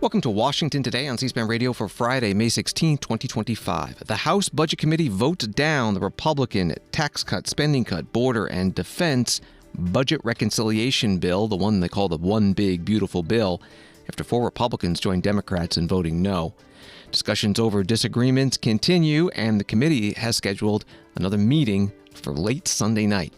Welcome to Washington Today on C-SPAN Radio for Friday, May 16, 2025. The House Budget Committee votes down the Republican tax cut, spending cut, border and defense budget reconciliation bill, the one they call the One Big Beautiful Bill, after 4 Republicans joined Democrats in voting no. Discussions over disagreements continue, and the committee has scheduled another meeting for late Sunday night.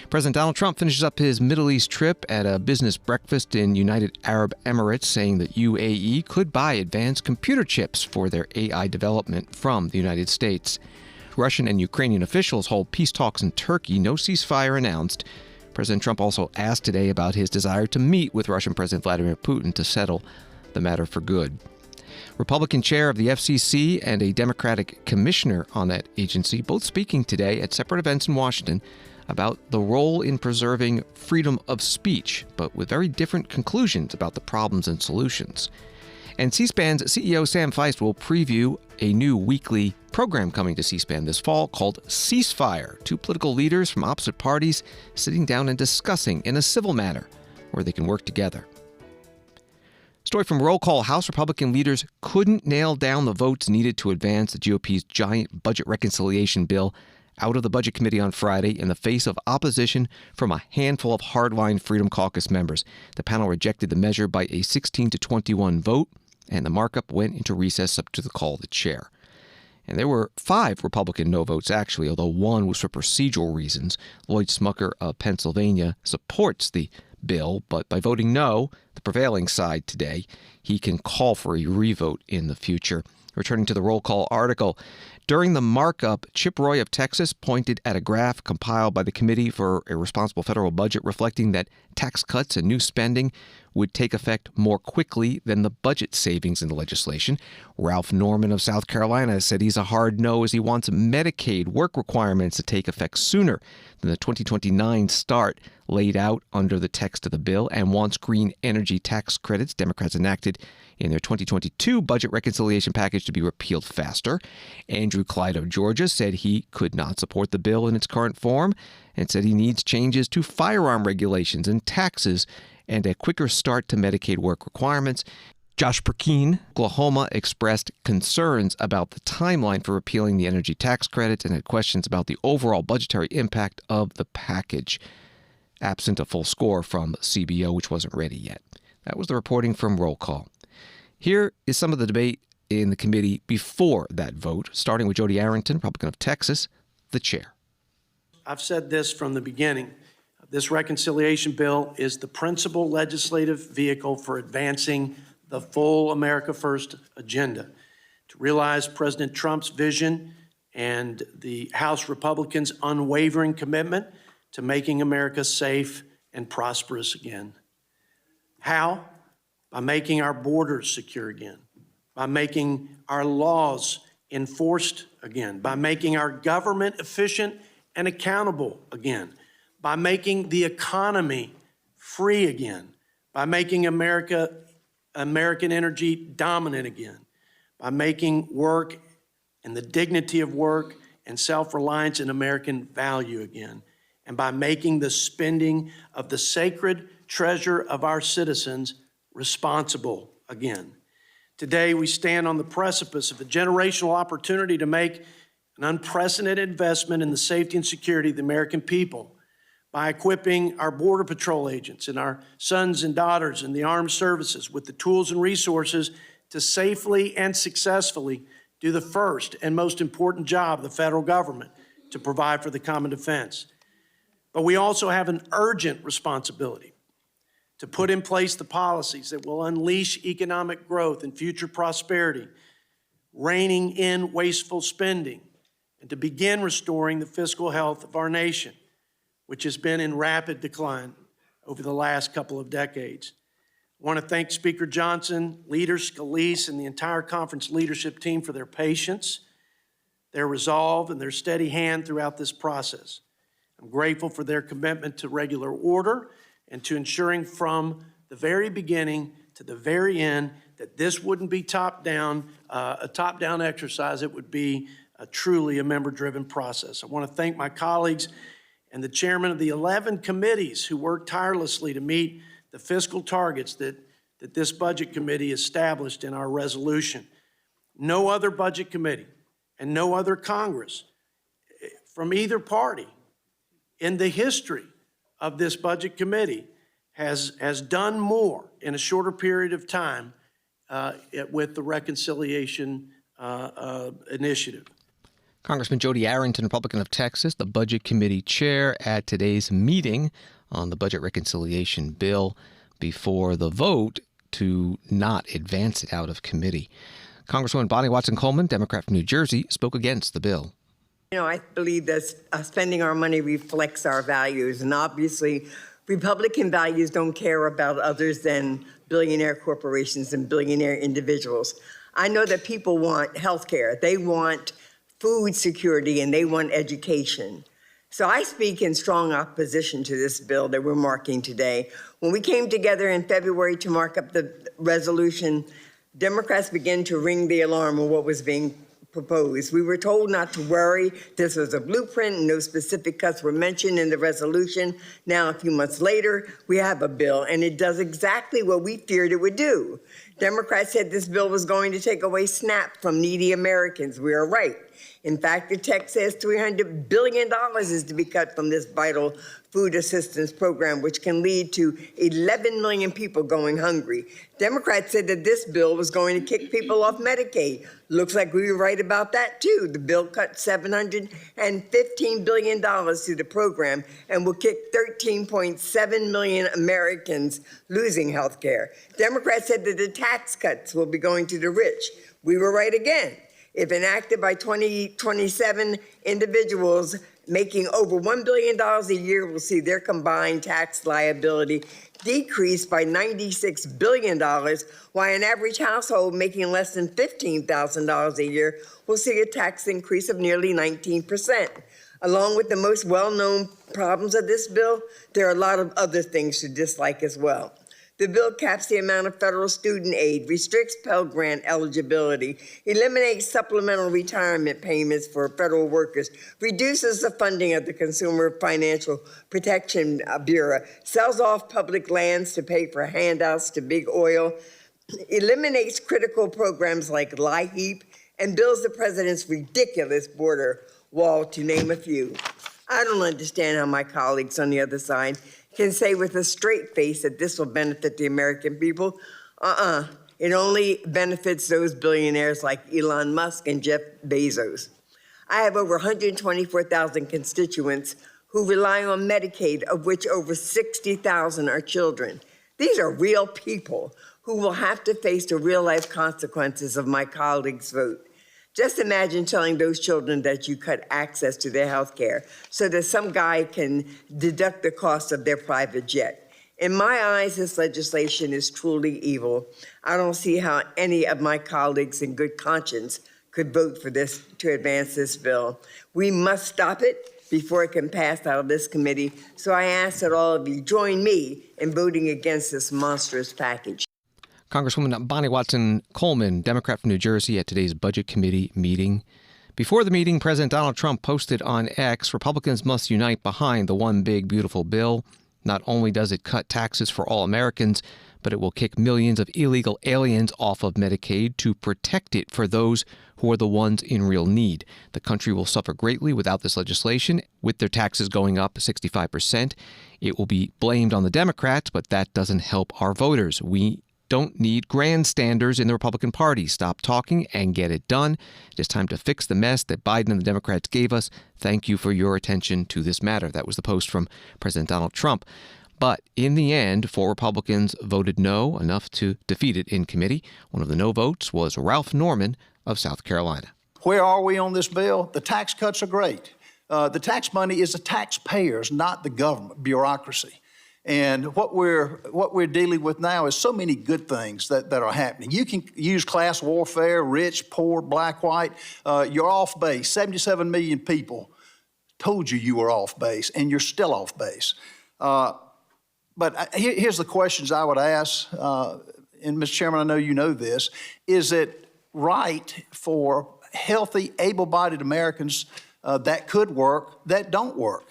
President Donald Trump finishes up his Middle East trip at a business breakfast in United Arab Emirates, saying that UAE could buy advanced computer chips for their AI development from the United States. Russian and Ukrainian officials hold peace talks in Turkey, no ceasefire announced. President Trump also asked today about his desire to meet with Russian President Vladimir Putin to settle the matter for good. Republican chair of the FCC and a Democratic commissioner on that agency both speaking today at separate events in Washington about the role in preserving freedom of speech, but with very different conclusions about the problems and solutions. And C-SPAN's CEO Sam Feist will preview a new weekly program coming to C-SPAN this fall called Ceasefire. 2 political leaders from opposite parties sitting down and discussing in a civil manner where they can work together. Story from Roll Call: House Republican leaders couldn't nail down the votes needed to advance the GOP's giant budget reconciliation bill out of the Budget Committee on Friday in the face of opposition from a handful of hardline Freedom Caucus members. The panel rejected the measure by a 16-21 vote, and the markup went into recess up to the call of the chair. And there were 5 Republican no votes, actually, although 1 was for procedural reasons. Lloyd Smucker of Pennsylvania supports the bill, but by voting no, the prevailing side today, he can call for a revote in the future. Returning to the Roll Call article, during the markup, Chip Roy of Texas pointed at a graph compiled by the Committee for a Responsible Federal Budget reflecting that tax cuts and new spending would take effect more quickly than the budget savings in the legislation. Ralph Norman of South Carolina said he's a hard no as he wants Medicaid work requirements to take effect sooner than the 2029 start laid out under the text of the bill, and wants green energy tax credits Democrats enacted in their 2022 budget reconciliation package to be repealed faster. Andrew Clyde of Georgia said he could not support the bill in its current form and said he needs changes to firearm regulations and taxes and a quicker start to Medicaid work requirements. Josh Perkeen, Oklahoma, expressed concerns about the timeline for repealing the energy tax credits and had questions about the overall budgetary impact of the package, absent a full score from CBO, which wasn't ready yet. That was the reporting from Roll Call. Here is some of the debate in the committee before that vote, starting with Jody Arrington, Republican of Texas, the chair. I've said this from the beginning. This reconciliation bill is the principal legislative vehicle for advancing the full America First agenda to realize President Trump's vision and the House Republicans' unwavering commitment to making America safe and prosperous again. How? By making our borders secure again, by making our laws enforced again, by making our government efficient and accountable again, by making the economy free again, by making American energy dominant again, by making work and the dignity of work and self-reliance an American value again, and by making the spending of the sacred treasure of our citizens responsible again. Today, we stand on the precipice of a generational opportunity to make an unprecedented investment in the safety and security of the American people by equipping our Border Patrol agents and our sons and daughters in the armed services with the tools and resources to safely and successfully do the first and most important job of the federal government, to provide for the common defense. But we also have an urgent responsibility to put in place the policies that will unleash economic growth and future prosperity, reining in wasteful spending, and to begin restoring the fiscal health of our nation, which has been in rapid decline over the last couple of decades. I want to thank Speaker Johnson, Leader Scalise, and the entire conference leadership team for their patience, their resolve, and their steady hand throughout this process. I'm grateful for their commitment to regular order and to ensuring from the very beginning to the very end that this wouldn't be a top-down exercise. It would be truly a member-driven process. I want to thank my colleagues and the chairman of the 11 committees who worked tirelessly to meet the fiscal targets that that this budget committee established in our resolution. No other budget committee and no other Congress from either party in the history of this budget committee has done more in a shorter period of time with the reconciliation initiative. Congressman Jody Arrington, Republican of Texas, the Budget Committee chair at today's meeting on the budget reconciliation bill before the vote to not advance it out of committee. Congresswoman Bonnie Watson-Coleman, Democrat from New Jersey, spoke against the bill. You know, I believe that spending our money reflects our values, and obviously Republican values don't care about others than billionaire corporations and billionaire individuals. I know that people want health care, they want food security, and they want education. So I speak in strong opposition to this bill that we're marking today. When we came together in February to mark up the resolution, Democrats began to ring the alarm on what was being proposed. We were told not to worry. This was a blueprint and no specific cuts were mentioned in the resolution. Now, a few months later, we have a bill, and it does exactly what we feared it would do. Democrats said this bill was going to take away SNAP from needy Americans. We are right. In fact, the text says $300 billion is to be cut from this vital food assistance program, which can lead to 11 million people going hungry. Democrats said that this bill was going to kick people off Medicaid. Looks like we were right about that, too. The bill cut $715 billion to the program and will kick 13.7 million Americans losing health care. Democrats said that the tax cuts will be going to the rich. We were right again. If enacted by 2027, individuals making over $1 billion a year will see their combined tax liability decrease by $96 billion, while an average household making less than $15,000 a year will see a tax increase of nearly 19%. Along with the most well-known problems of this bill, there are a lot of other things to dislike as well. The bill caps the amount of federal student aid, restricts Pell Grant eligibility, eliminates supplemental retirement payments for federal workers, reduces the funding of the Consumer Financial Protection Bureau, sells off public lands to pay for handouts to big oil, eliminates critical programs like LIHEAP, and builds the president's ridiculous border wall, to name a few. I don't understand how my colleagues on the other side can say with a straight face that this will benefit the American people. It only benefits those billionaires like Elon Musk and Jeff Bezos. I have over 124,000 constituents who rely on Medicaid, of which over 60,000 are children. These are real people who will have to face the real-life consequences of my colleagues' vote. Just imagine telling those children that you cut access to their health care so that some guy can deduct the cost of their private jet. In my eyes, this legislation is truly evil. I don't see how any of my colleagues in good conscience could vote for this to advance this bill. We must stop it before it can pass out of this committee. So I ask that all of you join me in voting against this monstrous package. Congresswoman Bonnie Watson-Coleman, Democrat from New Jersey, at today's Budget Committee meeting. Before the meeting, President Donald Trump posted on X, Republicans must unite behind the one big, beautiful bill. Not only does it cut taxes for all Americans, but it will kick millions of illegal aliens off of Medicaid to protect it for those who are the ones in real need. The country will suffer greatly without this legislation, with their taxes going up 65%. It will be blamed on the Democrats, but that doesn't help our voters. We don't need grandstanders in the Republican Party. Stop talking and get it done. It is time to fix the mess that Biden and the Democrats gave us. Thank you for your attention to this matter. That was the post from President Donald Trump. But in the end, 4 Republicans voted no, enough to defeat it in committee. One of the no votes was Ralph Norman of South Carolina. Where are we on this bill? The tax cuts are great. The tax money is the taxpayers, not the government bureaucracy. And what we're dealing with now is so many good things that are happening. You can use class warfare, rich, poor, black, white. You're off base. 77 million people told you were off base, and you're still off base. But here's the questions I would ask, and Mr. Chairman, I know you know this. Is it right for healthy, able-bodied Americans that could work, that don't work?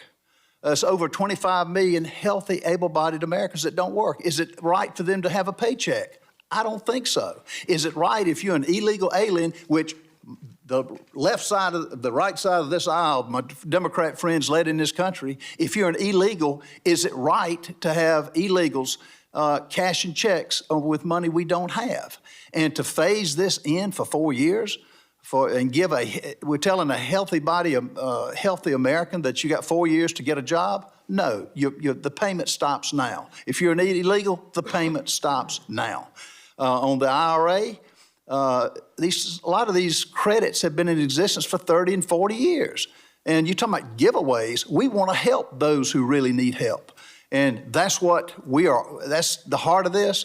There's over 25 million healthy, able-bodied Americans that don't work. Is it right for them to have a paycheck? I don't think so. Is it right if you're an illegal alien, which the right side of this aisle, my Democrat friends led in this country, if you're an illegal, is it right to have illegals cashing checks with money we don't have? And to phase this in for 4 years, we're telling a healthy body, healthy American that you got 4 years to get a job? No, the payment stops now. If you're an illegal, the payment stops now. On the IRA, a lot of these credits have been in existence for 30 and 40 years. And you're talking about giveaways. We want to help those who really need help. And that's what we are. That's the heart of this.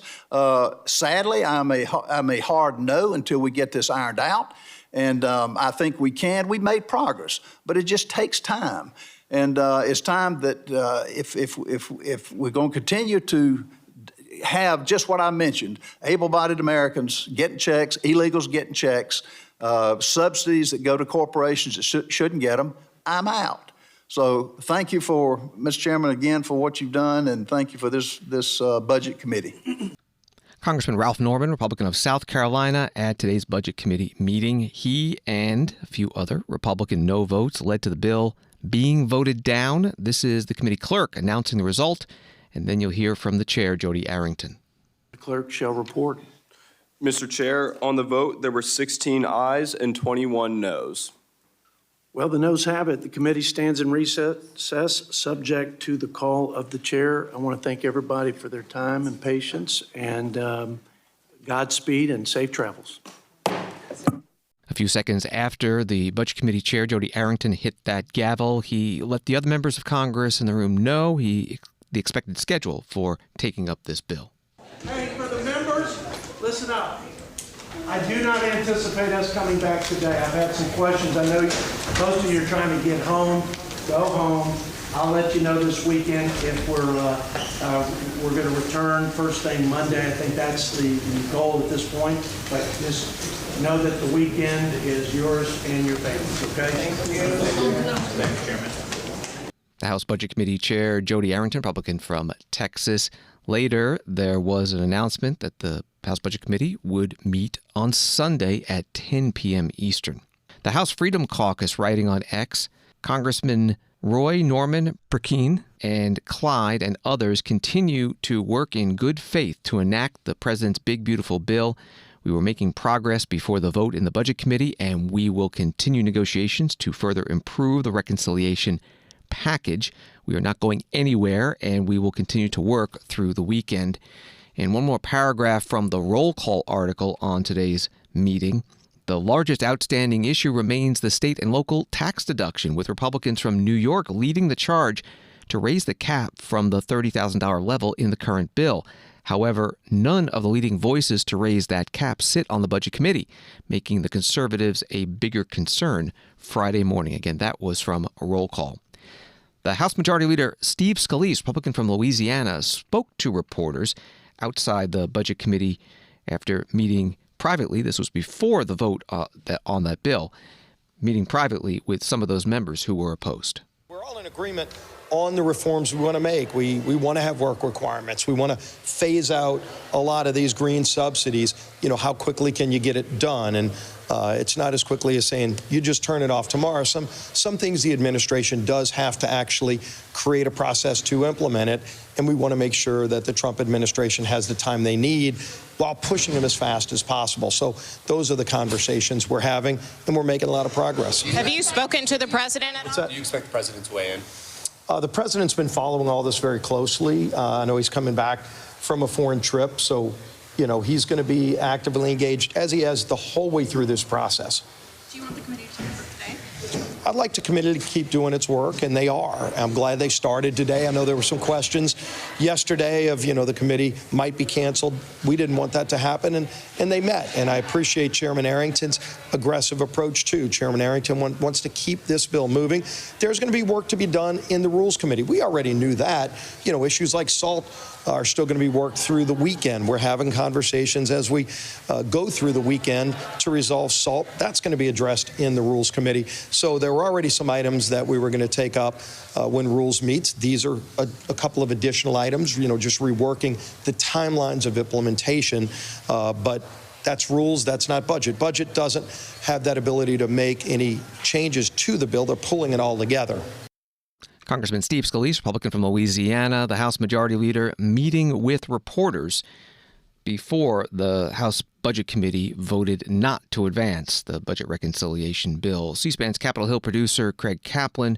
Sadly, I'm a hard no until we get this ironed out. And I think we can. We made progress, but it just takes time. And it's time that if we're going to continue to have just what I mentioned, able-bodied Americans getting checks, illegals getting checks, subsidies that go to corporations that shouldn't get them, I'm out. So thank you Mr. Chairman, again, for what you've done, and thank you for this Budget Committee. Congressman Ralph Norman, Republican of South Carolina, at today's Budget Committee meeting. He and a few other Republican no votes led to the bill being voted down. This is the committee clerk announcing the result, and then you'll hear from the chair, Jody Arrington. The clerk shall report. Mr. Chair, on the vote, there were 16 ayes and 21 noes. Well, the noes have it. The committee stands in recess, subject to the call of the chair. I want to thank everybody for their time and patience, and Godspeed and safe travels. A few seconds after the Budget Committee Chair, Jody Arrington, hit that gavel, he let the other members of Congress in the room know the expected schedule for taking up this bill. Hey, for the members, listen up. I do not anticipate us coming back today. I've had some questions. I know most of you are trying to get home. Go home. I'll let you know this weekend if we're going to return first thing Monday. I think that's the goal at this point. But just know that the weekend is yours and your families, okay? Thank you. Thank you, Chairman. The House Budget Committee Chair, Jody Arrington, Republican from Texas. Later, there was an announcement that the House Budget Committee would meet on Sunday at 10 p.m. Eastern. The House Freedom Caucus, writing on X, Congressman Roy Norman Perkine and Clyde and others continue to work in good faith to enact the president's big, beautiful bill. We were making progress before the vote in the Budget Committee, and we will continue negotiations to further improve the reconciliation package. We are not going anywhere, and we will continue to work through the weekend. And one more paragraph from the roll call article on today's meeting. The largest outstanding issue remains the state and local tax deduction, with Republicans from New York leading the charge to raise the cap from the $30,000 level in the current bill. However, none of the leading voices to raise that cap sit on the Budget Committee, making the conservatives a bigger concern Friday morning. Again, that was from a roll call. The House Majority Leader Steve Scalise, Republican from Louisiana, spoke to reporters outside the Budget Committee after meeting privately. This was before the vote on that bill, meeting privately with some of those members who were opposed. We're all in agreement on the reforms we want to make. We want to have work requirements. We want to phase out a lot of these green subsidies. You know, how quickly can you get it done? And it's not as quickly as saying you just turn it off tomorrow. Some things the administration does have to actually create a process to implement it, and we want to make sure that the Trump administration has the time they need while pushing them as fast as possible. So those are the conversations we're having, and we're making a lot of progress. Have you spoken to the president at all? Do you expect the president to weigh in? The president's been following all this very closely. I know he's coming back from a foreign trip, so you know he's going to be actively engaged, as he has the whole way through this process. Do you want the committee to work today? I'd like the committee to keep doing its work, and they are. I'm glad they started today. I know there were some questions yesterday of, you know, the committee might be canceled. We didn't want that to happen, and they met. And I appreciate Chairman Arrington's aggressive approach, too. Chairman Arrington wants to keep this bill moving. There's going to be work to be done in the Rules Committee. We already knew that. You know, issues like SALT are still going to be worked through the weekend. We're having conversations as we go through the weekend to resolve SALT. That's going to be addressed in the Rules Committee. So there were already some items that we were going to take up when Rules meets. These are a couple of additional items, just reworking the timelines of implementation. But that's Rules, that's not Budget. Budget doesn't have that ability to make any changes to the bill. They're pulling it all together. Congressman Steve Scalise, Republican from Louisiana, the House Majority Leader, meeting with reporters before the House Budget Committee voted not to advance the budget reconciliation bill. C-SPAN's Capitol Hill producer Craig Kaplan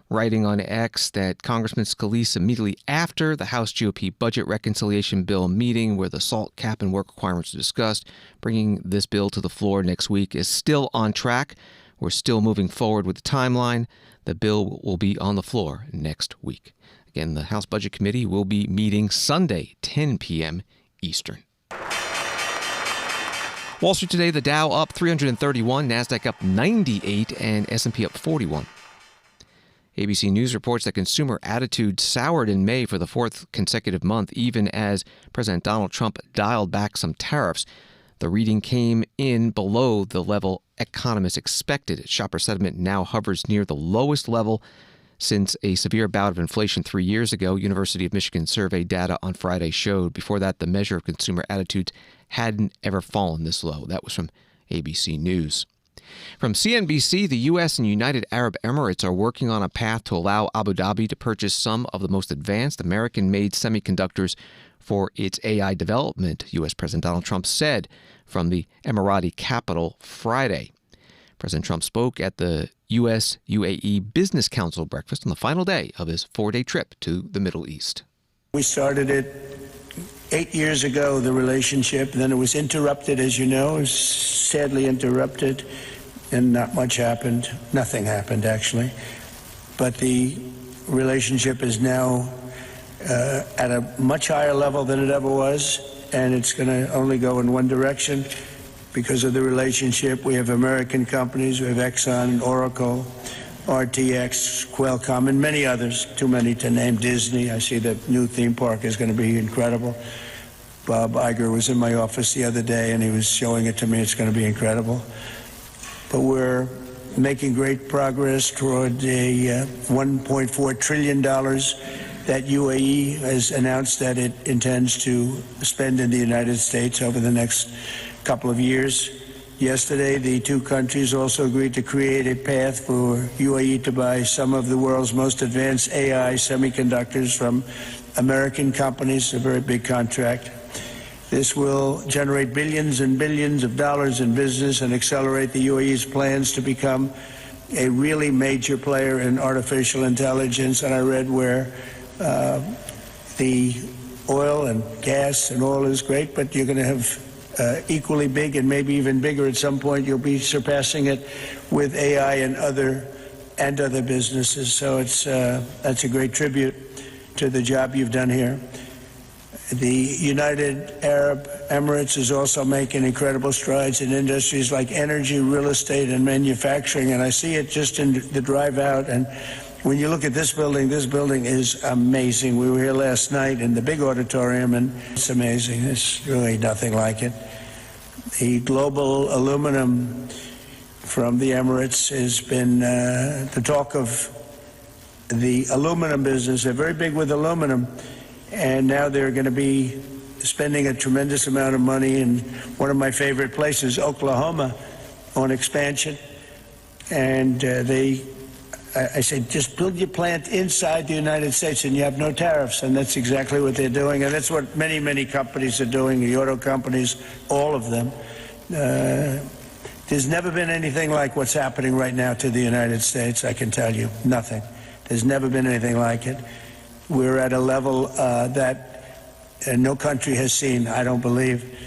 writing on X that Congressman Scalise, immediately after the House GOP budget reconciliation bill meeting where the SALT cap and work requirements were discussed, bringing this bill to the floor next week, is still on track. We're still moving forward with the timeline. The bill will be on the floor next week. Again, the House Budget Committee will be meeting Sunday, 10 p.m. Eastern. Wall Street today, the Dow up 331, NASDAQ up 98, and S&P up 41. ABC News reports that consumer attitudes soured in May for the fourth consecutive month, even as President Donald Trump dialed back some tariffs. The reading came in below the level economists expected. Shopper sentiment now hovers near the lowest level since a severe bout of inflation 3 years ago. University of Michigan survey data on Friday showed. Before that, the measure of consumer attitudes hadn't ever fallen this low. That was from ABC News. From CNBC, the U.S. and United Arab Emirates are working on a path to allow Abu Dhabi to purchase some of the most advanced American-made semiconductors for its AI development, U.S. President Donald Trump said from the Emirati capital Friday. President Trump spoke at the U.S.-UAE Business Council breakfast on the final day of his 4-day trip to the Middle East. We started it 8 years ago, the relationship, then it was interrupted, as you know, it was sadly interrupted, and not much happened. Nothing happened, actually. But the relationship is now at a much higher level than it ever was, and it's going to only go in one direction because of the relationship. We have American companies, we have Exxon, Oracle, RTX, Qualcomm, and many others, too many to name. Disney, I see the new theme park is going to be incredible. Bob Iger was in my office the other day, and he was showing it to me. It's going to be incredible. But we're making great progress toward a $1.4 trillion that UAE has announced that it intends to spend in the United States over the next couple of years. Yesterday, the two countries also agreed to create a path for UAE to buy some of the world's most advanced AI semiconductors from American companies, a very big contract. This will generate billions and billions of dollars in business and accelerate the UAE's plans to become a really major player in artificial intelligence. And I read where the oil and gas and oil is great, but you're going to have equally big and maybe even bigger at some point. You'll be surpassing it with AI and other businesses. So that's a great tribute to the job you've done here. The United Arab Emirates is also making incredible strides in industries like energy, real estate, and manufacturing. And I see it just in the drive out. And when you look at this building is amazing. We were here last night in the big auditorium, and it's amazing. There's really nothing like it. The global aluminum from the Emirates has been the talk of the aluminum business. They're very big with aluminum, and now they're going to be spending a tremendous amount of money in one of my favorite places, Oklahoma, on expansion. And I say, just build your plant inside the United States and you have no tariffs. And that's exactly what they're doing. And that's what many, many companies are doing, the auto companies, all of them. There's never been anything like what's happening right now to the United States, I can tell you. Nothing. There's never been anything like it. We're at a level that no country has seen, I don't believe.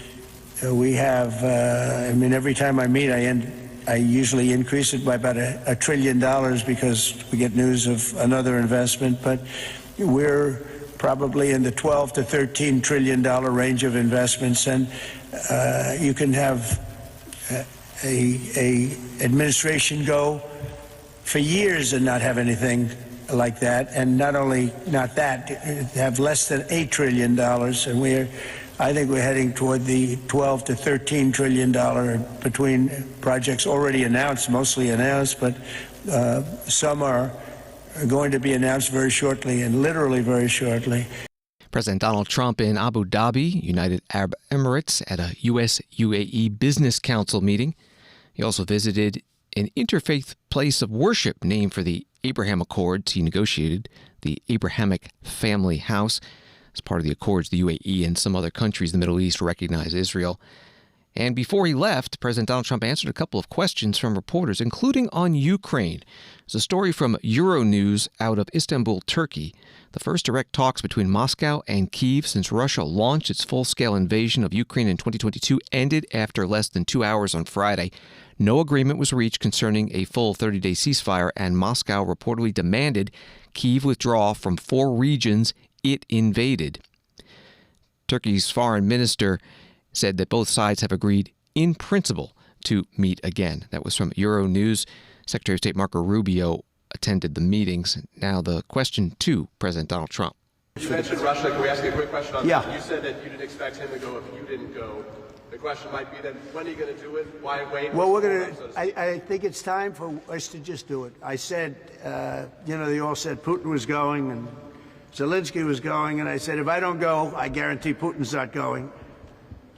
We have, every time I meet, I usually increase it by about $1 trillion because we get news of another investment, but we're probably in the $12 to $13 trillion range of investments, and you can have a administration go for years and not have anything like that, and not only not that, have less than $8 trillion, and I think we're heading toward the $12 to $13 trillion between projects already announced, mostly announced, but some are going to be announced very shortly, and literally very shortly. President Donald Trump in Abu Dhabi, United Arab Emirates, at a U.S.-UAE Business Council meeting. He also visited an interfaith place of worship named for the Abraham Accords he negotiated, the Abrahamic Family House. As part of the Accords, the UAE and some other countries in the Middle East recognize Israel. And before he left, President Donald Trump answered a couple of questions from reporters, including on Ukraine. There's a story from Euronews out of Istanbul, Turkey. The first direct talks between Moscow and Kyiv since Russia launched its full-scale invasion of Ukraine in 2022 ended after less than 2 hours on Friday. No agreement was reached concerning a full 30-day ceasefire, and Moscow reportedly demanded Kyiv withdraw from 4 regions it invaded. Turkey's foreign minister said that both sides have agreed in principle to meet again. That was from Euronews. Secretary of State Marco Rubio attended the meetings. Now the question to President Donald Trump. You mentioned Russia. Can we ask you a quick question on Yeah. that? You said that you didn't expect him to go if you didn't go. The question might be then, when are you going to do it? Why wait? Well, I think it's time for us to just do it. I said, they all said Putin was going and Zelensky was going, and I said, if I don't go, I guarantee Putin's not going.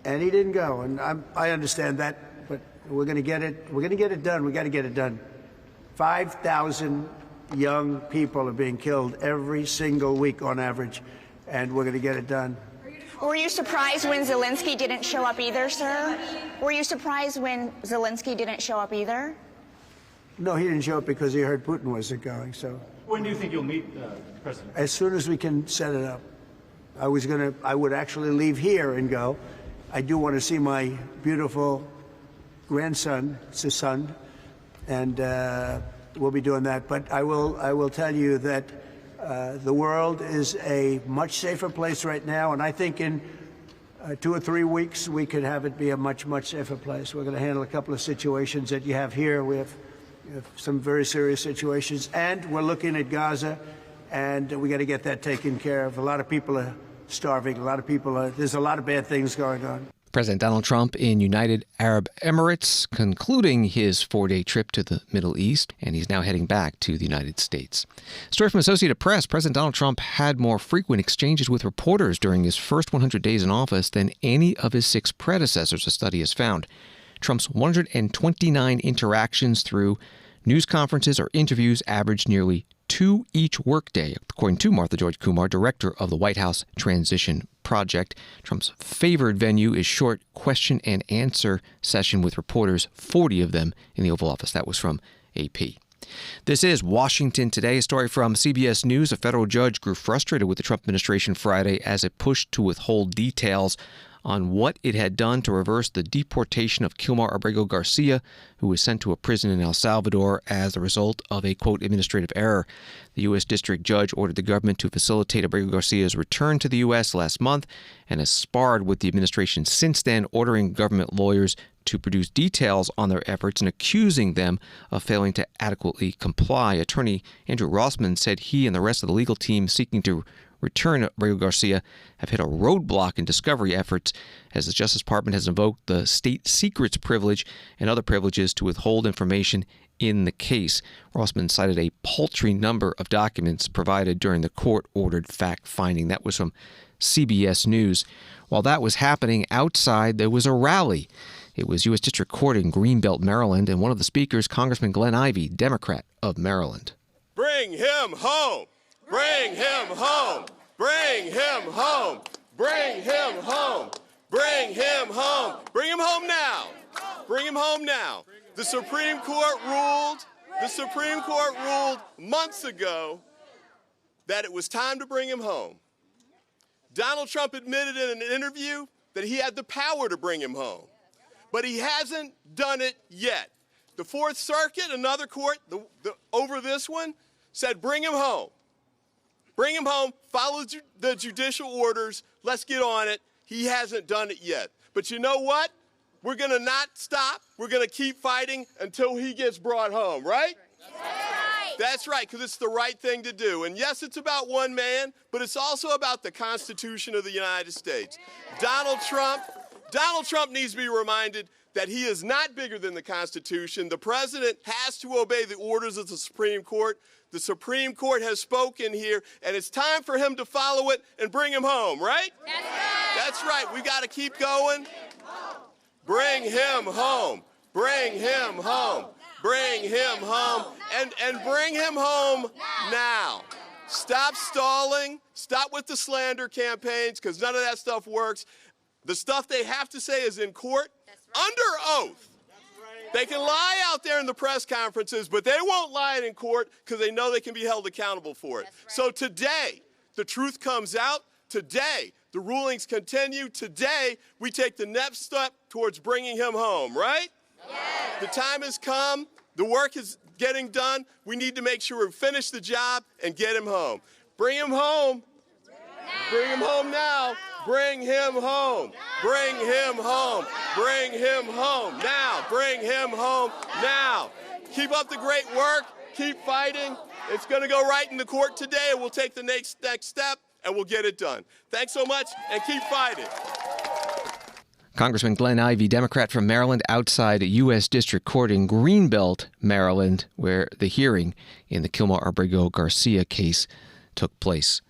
And he didn't go, and I understand that, but we're going to get it. We're going to get it done. We got to get it done. 5,000 young people are being killed every single week on average, and we're going to get it done. Were you surprised when Zelensky didn't show up either, sir? Were you surprised when Zelensky didn't show up either? No, he didn't show up because he heard Putin wasn't going. So when do you think you'll meet the president? As soon as we can set it up. I would actually leave here and go. I do want to see my beautiful grandson, it's a son, and we'll be doing that. But I will tell you that the world is a much safer place right now, and I think in 2 or 3 weeks we could have it be a much, much safer place. We're going to handle a couple of situations that you have here. We have some very serious situations, and we're looking at Gaza, and we got to get that taken care of. A lot of people are starving. A lot of people there's a lot of bad things going on. President Donald Trump in United Arab Emirates, concluding his 4-day trip to the Middle East, and he's now heading back to the United States. Story from Associated Press. President Donald Trump had more frequent exchanges with reporters during his first 100 days in office than any of his 6 predecessors, a study has found. Trump's 129 interactions through news conferences or interviews averaged nearly 2 each workday, according to Martha George Kumar, director of the White House Transition Project. Trump's favored venue is short question and answer session with reporters, 40 of them in the Oval Office. That was from AP. This is Washington Today. A story from CBS News. A federal judge grew frustrated with the Trump administration Friday as it pushed to withhold details on what it had done to reverse the deportation of Kilmar Abrego Garcia, who was sent to a prison in El Salvador as a result of a, quote, administrative error. The U.S. District Judge ordered the government to facilitate Abrego Garcia's return to the U.S. last month and has sparred with the administration since then, ordering government lawyers to produce details on their efforts and accusing them of failing to adequately comply. Attorney Andrew Rossman said he and the rest of the legal team seeking to return Abrego Garcia have hit a roadblock in discovery efforts as the Justice Department has invoked the state secrets privilege and other privileges to withhold information in the case. Rossman cited a paltry number of documents provided during the court-ordered fact-finding. That was from CBS News. While that was happening outside, there was a rally. It was U.S. District Court in Greenbelt, Maryland, and one of the speakers, Congressman Glenn Ivey, Democrat of Maryland. Bring him home! Bring him home! Bring him home! Bring him home! Bring him home! Bring him home now! Bring him home now! The Supreme Court ruled months ago that it was time to bring him home. Donald Trump admitted in an interview that he had the power to bring him home, but he hasn't done it yet. The Fourth Circuit, another court over this one, said bring him home. Bring him home, follow the judicial orders, let's get on it. He hasn't done it yet. But you know what? We're going to not stop. We're going to keep fighting until he gets brought home, right? That's right. That's right, because it's the right thing to do. And yes, it's about one man, but it's also about the Constitution of the United States. Donald Trump needs to be reminded that he is not bigger than the Constitution. The president has to obey the orders of the Supreme Court. The Supreme Court has spoken here, and it's time for him to follow it and bring him home, right? That's right. That's right. We got to keep going. Bring him home. Bring him home. Bring him home. And bring him home now. Stop stalling. Stop with the slander campaigns, because none of that stuff works. The stuff they have to say is in court, under oath. They can lie out there in the press conferences, but they won't lie in court because they know they can be held accountable for it. So today, the truth comes out. Today, the rulings continue. Today, we take the next step towards bringing him home, right? Yes. The time has come. The work is getting done. We need to make sure we finish the job and get him home. Bring him home. Bring him home now. Bring him home. Bring him home. Bring him home now. Bring him home now. Keep up the great work. Keep fighting. It's going to go right in the court today, and we'll take the next step, and we'll get it done. Thanks so much, and keep fighting. Congressman Glenn Ivey, Democrat from Maryland, outside a U.S. District Court in Greenbelt, Maryland, where the hearing in the Kilmar Abrego Garcia case took place.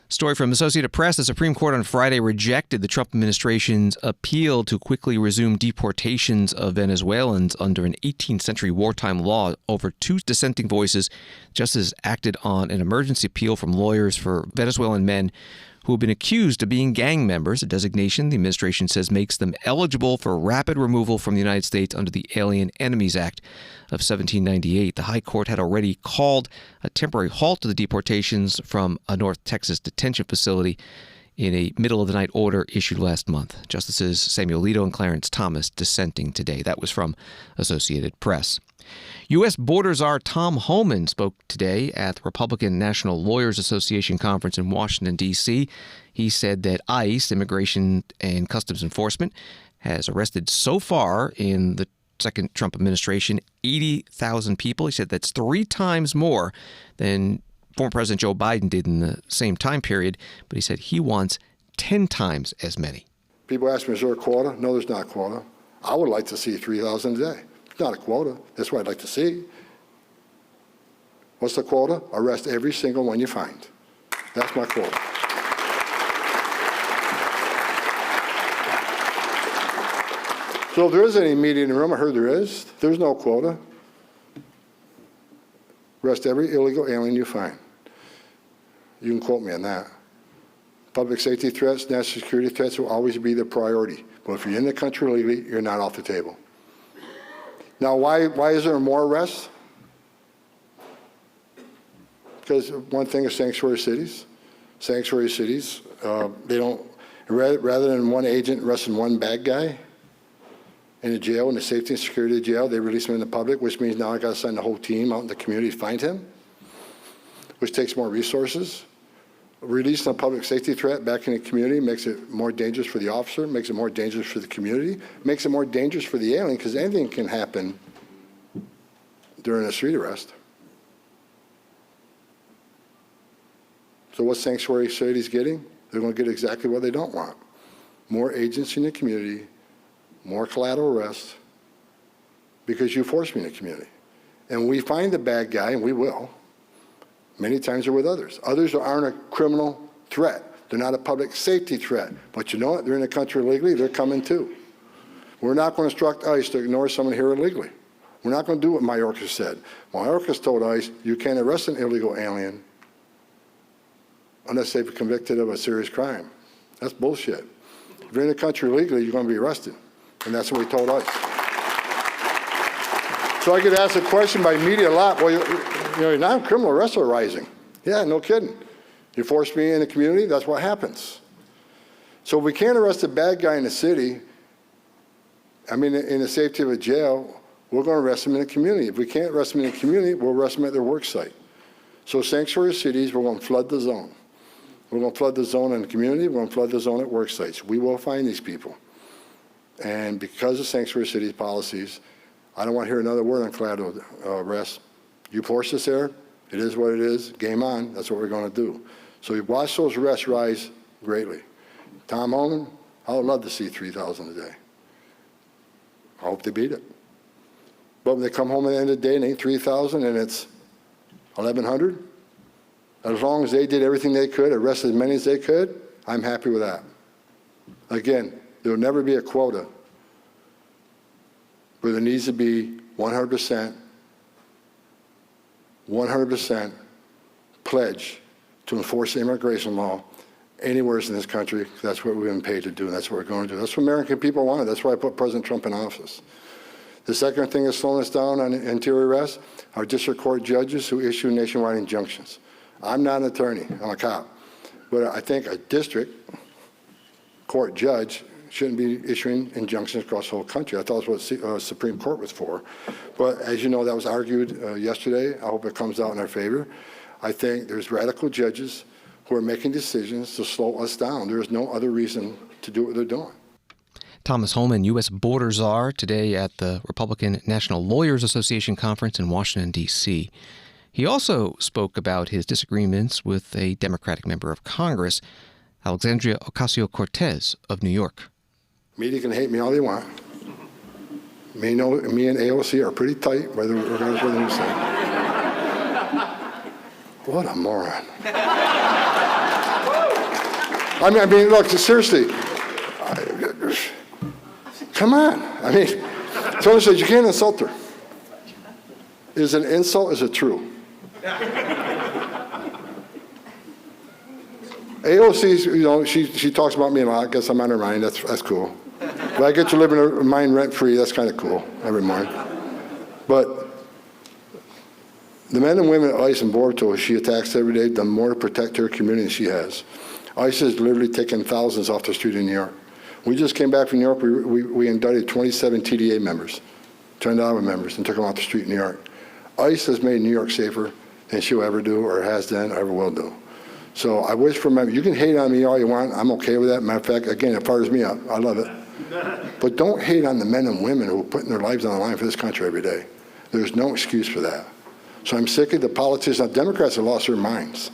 Story from Associated Press. The Supreme Court on Friday rejected the Trump administration's appeal to quickly resume deportations of Venezuelans under an 18th century wartime law. Over two dissenting voices, justices acted on an emergency appeal from lawyers for Venezuelan men who have been accused of being gang members, a designation the administration says makes them eligible for rapid removal from the United States under the Alien Enemies Act of 1798. The High Court had already called a temporary halt to the deportations from a North Texas detention facility in a middle-of-the-night order issued last month. Justices Samuel Alito and Clarence Thomas dissenting today. That was from Associated Press. U.S. Border Czar Tom Homan spoke today at the Republican National Lawyers Association conference in Washington, D.C. He said that ICE, Immigration and Customs Enforcement, has arrested so far in the second Trump administration 80,000 people. He said that's 3 times more than former President Joe Biden did in the same time period, but he said he wants 10 times as many. People ask me, is there a quota? No, there's not a quota. I would like to see 3,000 a day. It's not a quota. That's what I'd like to see. What's the quota? Arrest every single one you find. That's my quota. So if there is any media in the room, I heard there is, there's no quota. Arrest every illegal alien you find. You can quote me on that. Public safety threats, national security threats will always be the priority. But if you're in the country legally, you're not off the table. Now, why is there more arrests? Because one thing is sanctuary cities. Sanctuary cities, they don't, rather than one agent arresting one bad guy in a jail, in the safety and security of the jail, they release him in the public, which means now I got to send the whole team out in the community to find him, which takes more resources. Releasing a public safety threat back in the community makes it more dangerous for the officer, makes it more dangerous for the community, makes it more dangerous for the alien, because anything can happen during a street arrest. So what sanctuary cities getting? They're going to get exactly what they don't want. More agents in the community, more collateral arrests, because you force me in the community. And we find the bad guy, and we will. Many times they're with others. Others aren't a criminal threat. They're not a public safety threat. But you know what? They're in the country illegally. They're coming too. We're not going to instruct ICE to ignore someone here illegally. We're not going to do what Mayorkas said. Mayorkas told ICE, you can't arrest an illegal alien unless they've been convicted of a serious crime. That's bullshit. If you're in the country illegally, you're going to be arrested. And that's what we told ICE. So I get asked a question by media a lot. Well, non-criminal arrests are rising. Yeah, no kidding. You force me in the community, that's what happens. So if we can't arrest a bad guy in the city, in the safety of a jail, we're going to arrest him in the community. If we can't arrest him in the community, we'll arrest him at their work site. So sanctuary cities, we're going to flood the zone. We're going to flood the zone in the community, we're going to flood the zone at work sites. We will find these people. And because of sanctuary cities policies, I don't want to hear another word on collateral arrest. You forced us there. It is what it is. Game on. That's what we're going to do. So we watched those arrests rise greatly. Tom Homan, I would love to see 3,000 a day. I hope they beat it. But when they come home at the end of the day and ain't 3,000 and it's 1,100, as long as they did everything they could, arrested as many as they could, I'm happy with that. Again, there will never be a quota, but there needs to be 100% pledge to enforce the immigration law anywhere in this country. That's what we've been paid to do, and that's what we're going to do. That's what American people wanted. That's why I put President Trump in office. The second thing that's slowing us down on interior arrests are district court judges who issue nationwide injunctions. I'm not an attorney, I'm a cop, but I think a district court judge shouldn't be issuing injunctions across the whole country. I thought that's what the Supreme Court was for. But as you know, that was argued yesterday. I hope it comes out in our favor. I think there's radical judges who are making decisions to slow us down. There is no other reason to do what they're doing. Thomas Homan, U.S. border czar, today at the Republican National Lawyers Association conference in Washington, D.C. He also spoke about his disagreements with a Democratic member of Congress, Alexandria Ocasio-Cortez of New York. Media can hate me all they want. Me and AOC are pretty tight, regardless of what they say. What a moron. I mean, look, seriously. Come on. I mean, someone says you can't insult her. Is it an insult? Is it true? AOC, you know, she talks about me a lot. I guess I'm on her mind. That's cool. But I get to live in her mind rent-free. That's kind of cool every morning. But the men and women at ICE and Border Patrol she attacks every day done more to protect her community than she has. ICE has literally taken thousands off the street in New York. We just came back from New York. We indicted 27 TDA members, turned out members, and took them off the street in New York. ICE has made New York safer than she'll ever do, or has done, or ever will do. So I wish for members, you can hate on me all you want. I'm okay with that. Matter of fact, again, it fires me up. I love it. But don't hate on the men and women who are putting their lives on the line for this country every day. There's no excuse for that. So I'm sick of the politicians. Now, Democrats have lost their minds.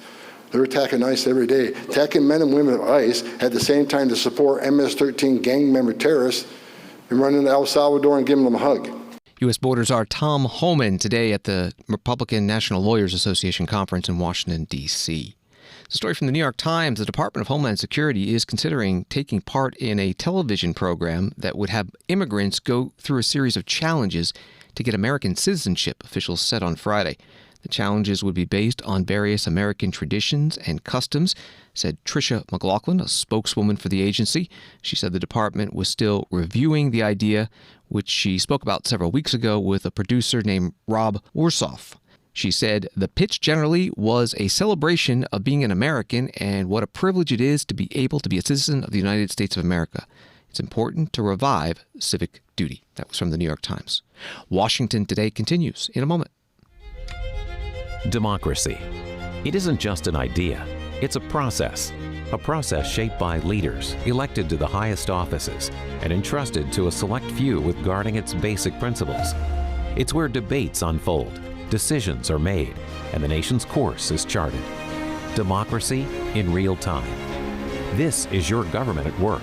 They're attacking ICE every day. Attacking men and women of ICE at the same time to support MS-13 gang member terrorists and run into El Salvador and give them a hug. U.S. border czar Tom Homan today at the Republican National Lawyers Association conference in Washington, D.C. The story from the New York Times, the Department of Homeland Security is considering taking part in a television program that would have immigrants go through a series of challenges to get American citizenship, officials said on Friday. The challenges would be based on various American traditions and customs, said Tricia McLaughlin, a spokeswoman for the agency. She said the department was still reviewing the idea, which she spoke about several weeks ago with a producer named Rob Warsoff. She said the pitch generally was a celebration of being an American and what a privilege it is to be able to be a citizen of the United States of America. It's important to revive civic duty. That was from the New York Times. Washington Today continues in a moment. Democracy. It isn't just an idea. It's a process shaped by leaders elected to the highest offices and entrusted to a select few with guarding its basic principles. It's where debates unfold, decisions are made, and the nation's course is charted. Democracy in real time. This is your government at work.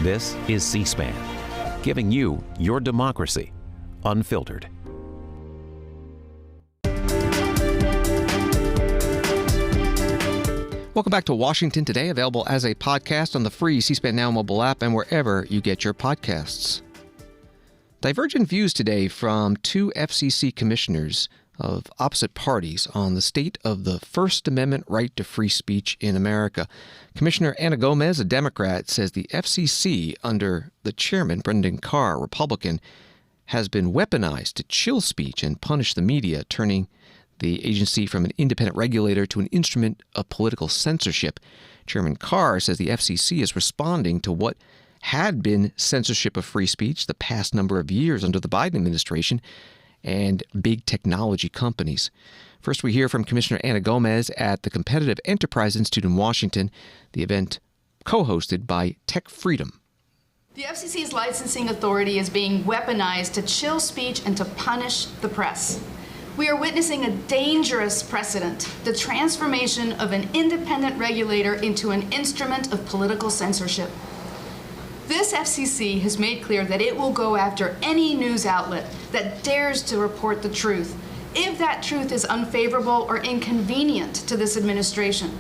This is C-SPAN, giving you your democracy unfiltered. Welcome back to Washington Today, available as a podcast on the free C-SPAN Now mobile app and wherever you get your podcasts. Divergent views today from two FCC commissioners of opposite parties on the state of the First Amendment right to free speech in America. Commissioner Ana Gomez, a Democrat, says the FCC, under the chairman, Brendan Carr, Republican, has been weaponized to chill speech and punish the media, turning the agency from an independent regulator to an instrument of political censorship. Chairman Carr says the FCC is responding to what had been censorship of free speech the past number of years under the Biden administration and big technology companies. First, we hear from Commissioner Ana Gomez at the Competitive Enterprise Institute in Washington, the event co-hosted by Tech Freedom. The FCC's licensing authority is being weaponized to chill speech and to punish the press. We are witnessing a dangerous precedent, the transformation of an independent regulator into an instrument of political censorship. This FCC has made clear that it will go after any news outlet that dares to report the truth, if that truth is unfavorable or inconvenient to this administration.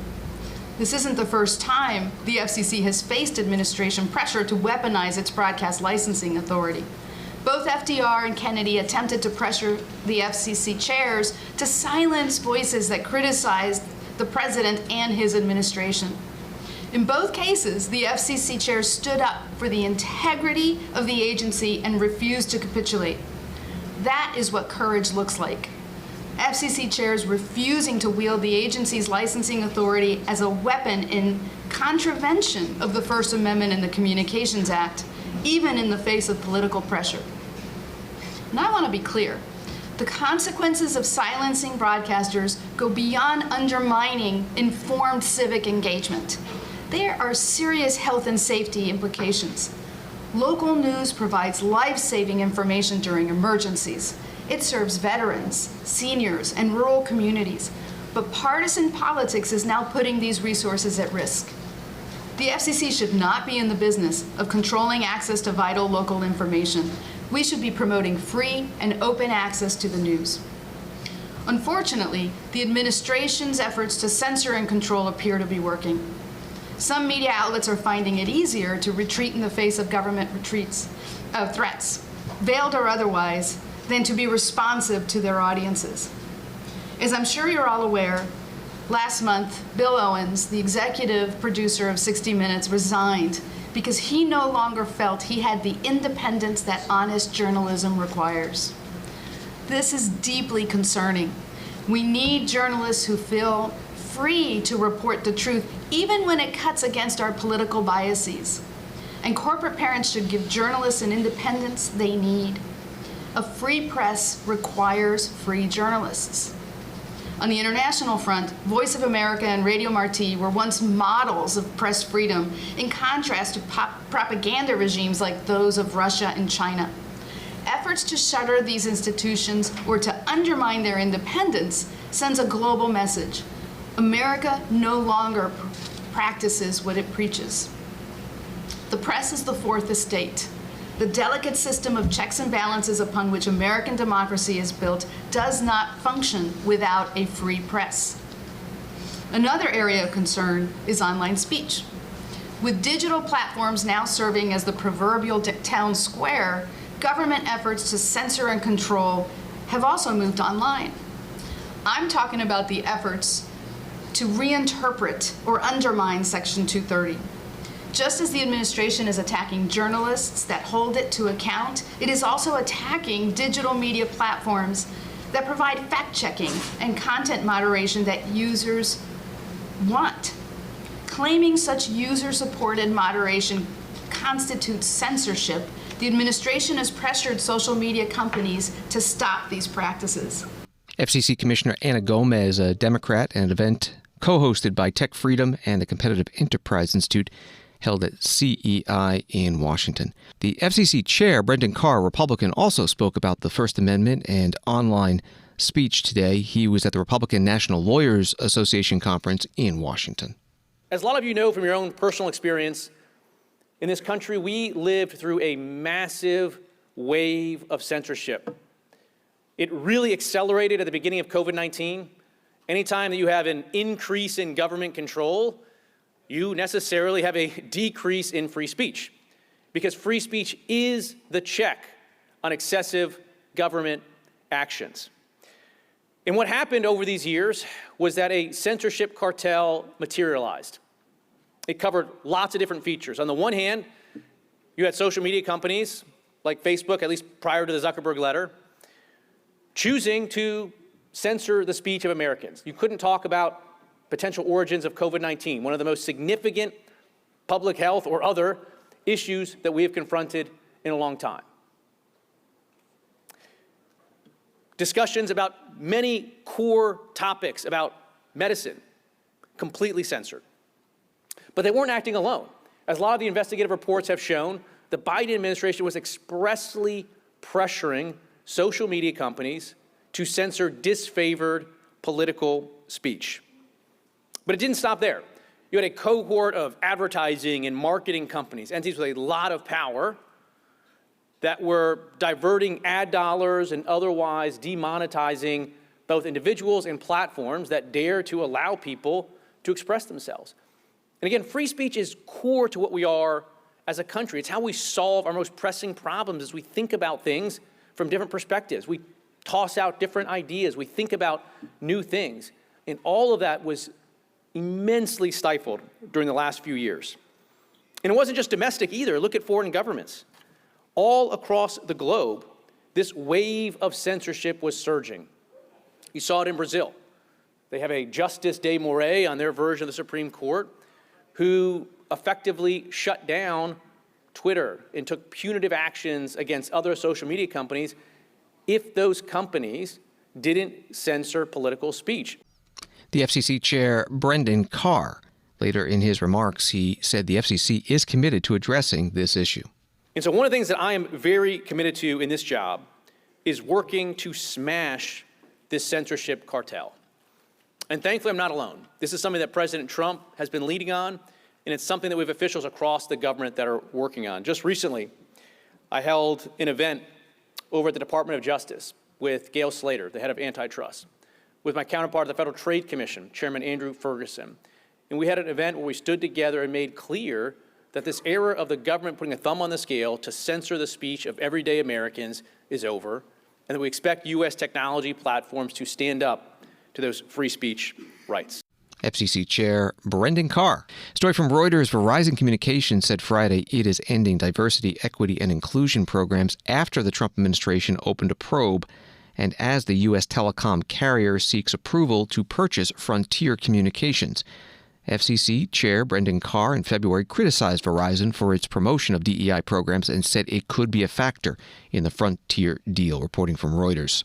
This isn't the first time the FCC has faced administration pressure to weaponize its broadcast licensing authority. Both FDR and Kennedy attempted to pressure the FCC chairs to silence voices that criticized the president and his administration. In both cases, the FCC chairs stood up for the integrity of the agency and refused to capitulate. That is what courage looks like. FCC chairs refusing to wield the agency's licensing authority as a weapon in contravention of the First Amendment and the Communications Act, even in the face of political pressure. And I want to be clear. The consequences of silencing broadcasters go beyond undermining informed civic engagement. There are serious health and safety implications. Local news provides life-saving information during emergencies. It serves veterans, seniors, and rural communities. But partisan politics is now putting these resources at risk. The FCC should not be in the business of controlling access to vital local information. We should be promoting free and open access to the news. Unfortunately, the administration's efforts to censor and control appear to be working. Some media outlets are finding it easier to retreat in the face of government threats, veiled or otherwise, than to be responsive to their audiences. As I'm sure you're all aware, last month, Bill Owens, the executive producer of 60 Minutes, resigned because he no longer felt he had the independence that honest journalism requires. This is deeply concerning. We need journalists who feel free to report the truth, even when it cuts against our political biases. And corporate parents should give journalists an independence they need. A free press requires free journalists. On the international front, Voice of America and Radio Marti were once models of press freedom, in contrast to propaganda regimes like those of Russia and China. Efforts to shutter these institutions or to undermine their independence sends a global message. America no longer practices what it preaches. The press is the fourth estate. The delicate system of checks and balances upon which American democracy is built does not function without a free press. Another area of concern is online speech. With digital platforms now serving as the proverbial town square, government efforts to censor and control have also moved online. I'm talking about the efforts to reinterpret or undermine Section 230. Just as the administration is attacking journalists that hold it to account, it is also attacking digital media platforms that provide fact-checking and content moderation that users want. Claiming such user-supported moderation constitutes censorship, the administration has pressured social media companies to stop these practices. FCC Commissioner Ana Gomez, a Democrat, at an event co-hosted by Tech Freedom and the Competitive Enterprise Institute, held at CEI in Washington. The FCC chair, Brendan Carr, Republican, also spoke about the First Amendment and online speech today. He was at the Republican National Lawyers Association conference in Washington. As a lot of you know from your own personal experience, in this country, we lived through a massive wave of censorship. It really accelerated at the beginning of COVID-19. Anytime that you have an increase in government control, you necessarily have a decrease in free speech, because free speech is the check on excessive government actions. And what happened over these years was that a censorship cartel materialized. It covered lots of different features. On the one hand, you had social media companies like Facebook, at least prior to the Zuckerberg letter, choosing to censor the speech of Americans. You couldn't talk about potential origins of COVID-19, one of the most significant public health or other issues that we have confronted in a long time. Discussions about many core topics about medicine, completely censored. But they weren't acting alone. As a lot of the investigative reports have shown, the Biden administration was expressly pressuring social media companies to censor disfavored political speech. But it didn't stop there. You had a cohort of advertising and marketing companies, entities with a lot of power, that were diverting ad dollars and otherwise demonetizing both individuals and platforms that dare to allow people to express themselves. And again, free speech is core to what we are as a country. It's how we solve our most pressing problems as we think about things from different perspectives. We toss out different ideas. We think about new things. And all of that was immensely stifled during the last few years. And it wasn't just domestic either. Look at foreign governments. All across the globe, this wave of censorship was surging. You saw it in Brazil. They have a Justice de Morais on their version of the Supreme Court who effectively shut down Twitter and took punitive actions against other social media companies if those companies didn't censor political speech. The FCC chair, Brendan Carr, later in his remarks, he said the FCC is committed to addressing this issue. And so one of the things that I am very committed to in this job is working to smash this censorship cartel. And thankfully, I'm not alone. This is something that President Trump has been leading on, and it's something that we have officials across the government that are working on. Just recently, I held an event over at the Department of Justice with Gail Slater, the head of antitrust, with my counterpart at the Federal Trade Commission, Chairman Andrew Ferguson. And we had an event where we stood together and made clear that this era of the government putting a thumb on the scale to censor the speech of everyday Americans is over, and that we expect U.S. technology platforms to stand up to those free speech rights. FCC Chair Brendan Carr. Story from Reuters. Verizon Communications said Friday it is ending diversity, equity, and inclusion programs after the Trump administration opened a probe and as the U.S. telecom carrier seeks approval to purchase Frontier Communications. FCC Chair Brendan Carr in February criticized Verizon for its promotion of DEI programs and said it could be a factor in the Frontier deal, reporting from Reuters.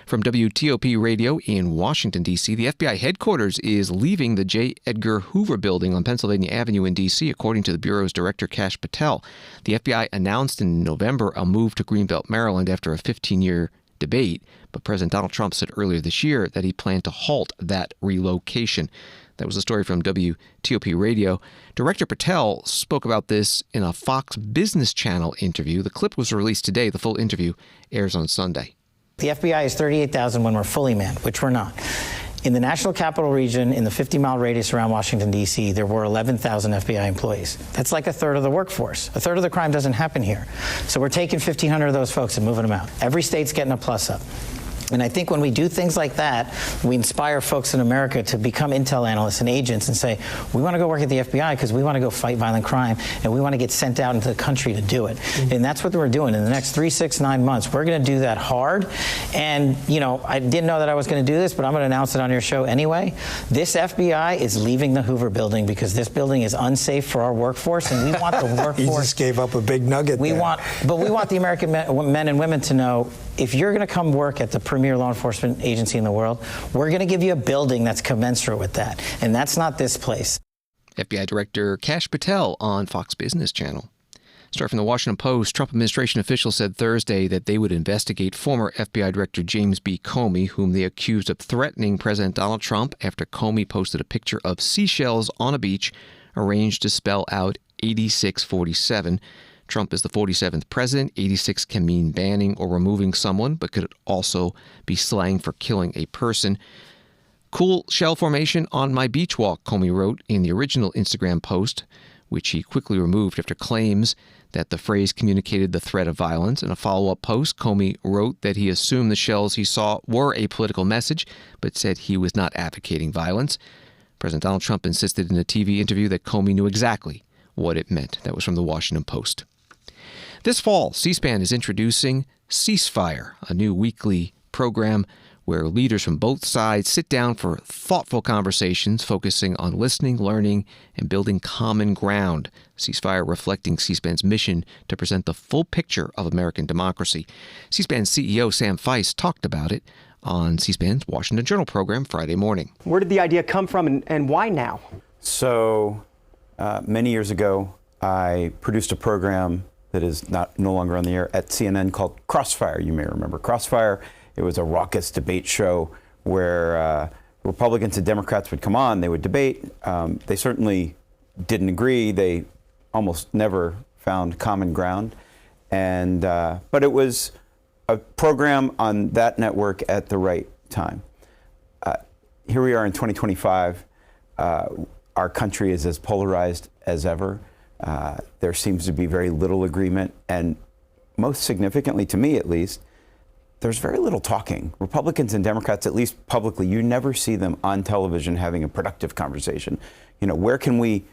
From WTOP Radio in Washington, D.C., the FBI headquarters is leaving the J. Edgar Hoover building on Pennsylvania Avenue in D.C., according to the Bureau's director, Kash Patel. The FBI announced in November a move to Greenbelt, Maryland after a 15-year debate, but President Donald Trump said earlier this year that he planned to halt that relocation. That was a story from WTOP Radio. Director Patel spoke about this in a Fox Business Channel interview. The clip was released today. The full interview airs on Sunday. The FBI is 38,000 when we're fully manned, which we're not. In the National Capital Region, in the 50-mile radius around Washington, D.C., there were 11,000 FBI employees. That's like a third of the workforce. A third of the crime doesn't happen here. So we're taking 1,500 of those folks and moving them out. Every state's getting a plus up. And I think when we do things like that, we inspire folks in America to become intel analysts and agents and say, we want to go work at the FBI because we want to go fight violent crime and we want to get sent out into the country to do it. Mm-hmm. And that's what we're doing. In the next 3, 6, 9 months, we're going to do that hard. And, you know, I didn't know that I was going to do this, but I'm going to announce it on your show anyway. This FBI is leaving the Hoover building because this building is unsafe for our workforce, and we want the workforce. You just gave up a big nugget there. But we want the American men and women to know, if you're going to come work at the premier law enforcement agency in the world, we're going to give you a building that's commensurate with that. And that's not this place. FBI Director Kash Patel on Fox Business Channel. Story from the Washington Post. Trump administration officials said Thursday that they would investigate former FBI Director James B. Comey, whom they accused of threatening President Donald Trump after Comey posted a picture of seashells on a beach arranged to spell out 8647. Trump is the 47th president. 86 can mean banning or removing someone, but could also be slang for killing a person. Cool shell formation on my beach walk, Comey wrote in the original Instagram post, which he quickly removed after claims that the phrase communicated the threat of violence. In a follow-up post, Comey wrote that he assumed the shells he saw were a political message, but said he was not advocating violence. President Donald Trump insisted in a TV interview that Comey knew exactly what it meant. That was from the Washington Post. This fall, C-SPAN is introducing Ceasefire, a new weekly program where leaders from both sides sit down for thoughtful conversations focusing on listening, learning, and building common ground. Ceasefire reflecting C-SPAN's mission to present the full picture of American democracy. C-SPAN's CEO Sam Feist talked about it on C-SPAN's Washington Journal program Friday morning. Where did the idea come from and why now? So many years ago, I produced a program that is no longer on the air at CNN called Crossfire. You may remember Crossfire. it was a raucous debate show where Republicans and Democrats would come on, they would debate. They certainly didn't agree. They almost never found common ground. And but it was a program on that network at the right time. Here we are in 2025. Our country is as polarized as ever. There seems to be very little agreement, and most significantly, to me at least, there's very little talking. Republicans and Democrats, at least publicly, you never see them on television having a productive conversation. You know, where can we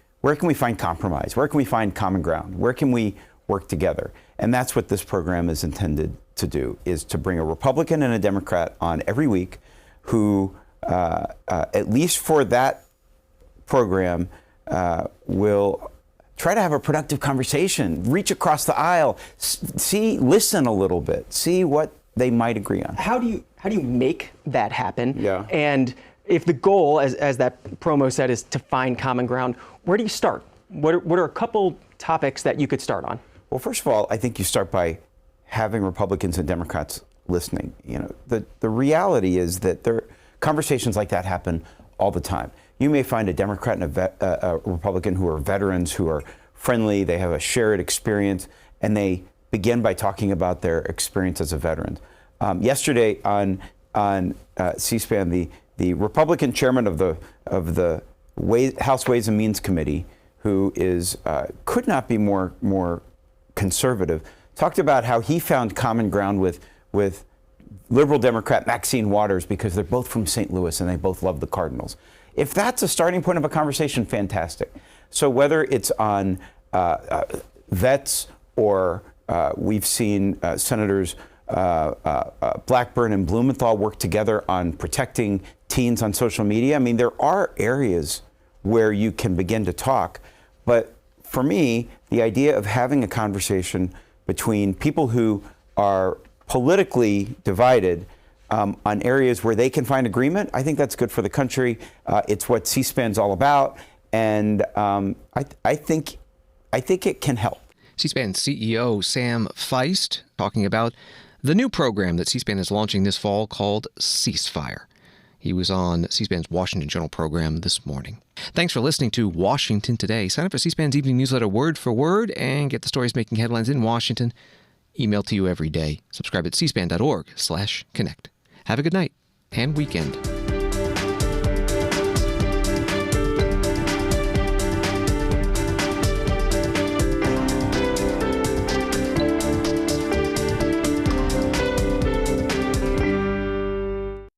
find compromise? Where can we find common ground? Where can we work together? And that's what this program is intended to do, is to bring a Republican and a Democrat on every week who, at least for that program, will try to have a productive conversation, reach across the aisle, listen a little bit, see what they might agree on. How do you make that happen? Yeah. And if the goal, as that promo said, is to find common ground, where do you start? What are a couple topics that you could start on? Well, first of all, I think you start by having Republicans and Democrats listening. You know, the reality is that conversations like that happen all the time. You may find a Democrat and a Republican who are veterans, who are friendly, they have a shared experience, and they begin by talking about their experience as a veteran. Yesterday on C-SPAN, the Republican chairman of the House Ways and Means Committee, who is could not be more conservative, talked about how he found common ground with liberal Democrat Maxine Waters because they're both from St. Louis and they both love the Cardinals. If that's a starting point of a conversation, fantastic. So whether it's on vets or we've seen Senators Blackburn and Blumenthal work together on protecting teens on social media. I mean, there are areas where you can begin to talk. But for me, the idea of having a conversation between people who are politically divided on areas where they can find agreement, I think that's good for the country. It's what C-SPAN's all about. And I think it can help. C-SPAN CEO Sam Feist talking about the new program that C-SPAN is launching this fall called Ceasefire. He was on C-SPAN's Washington Journal program this morning. Thanks for listening to Washington Today. Sign up for C-SPAN's evening newsletter word for word and get the stories making headlines in Washington emailed to you every day. Subscribe at cspan.org/connect. Have a good night and weekend.